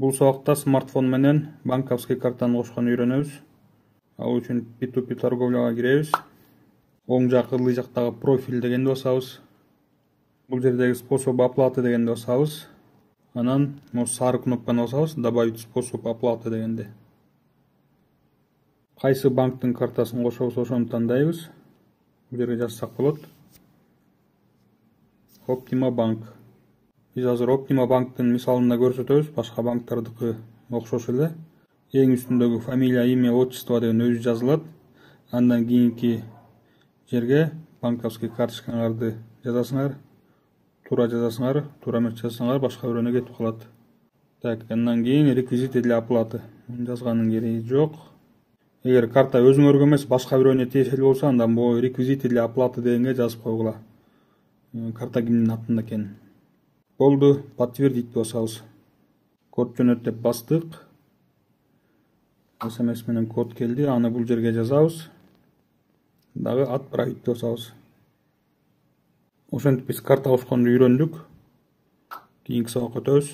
Бул сабакта смартфон менен банковский картаны кошконду үйрөнөбүз. Ал үчүн P2P торговляга киребиз. Оң жак ылдый жактагы профиль дегенди басабыз. Бул жердеги способ оплаты дегенди басабыз. Анан могу сары кнопканы басабыз, добавить способ оплаты дегенди. Кайсы банктын картасын кошобуз ошону тандайбыз. Бул жерге жазсак болот. Optima Bank. Биз азыр Optima Banktын мисалында көрсөтөбүз, башка банктардыкы окшош эле. Эң үстүндөгү фамилия, имя, отчество деген өзү жазылат. Андан кийинки жерге банковский карточкаңарды жазасыңар. Туура жазасыңар, туура эмес жазсаңар башка бирөөнө кетип калат. Так, андан кийин реквизиты для оплаты. Жазганын кереги жок. Эгер карта өзүңөргө эмес башка бирөөнө тиешелүү болсо, андан бул реквизиты для оплаты дегенге жазып койгула. Карта кимдин атында экенин. Болду, подтвердить басабыз. Код жөнөт деп бастык. SMS менен код келди, аны бул жерге жазабыз. Дагы отправить басабыз. Ошентип биз карта кошконду үйрөндүк. Кийинки сабакка өтөбүз.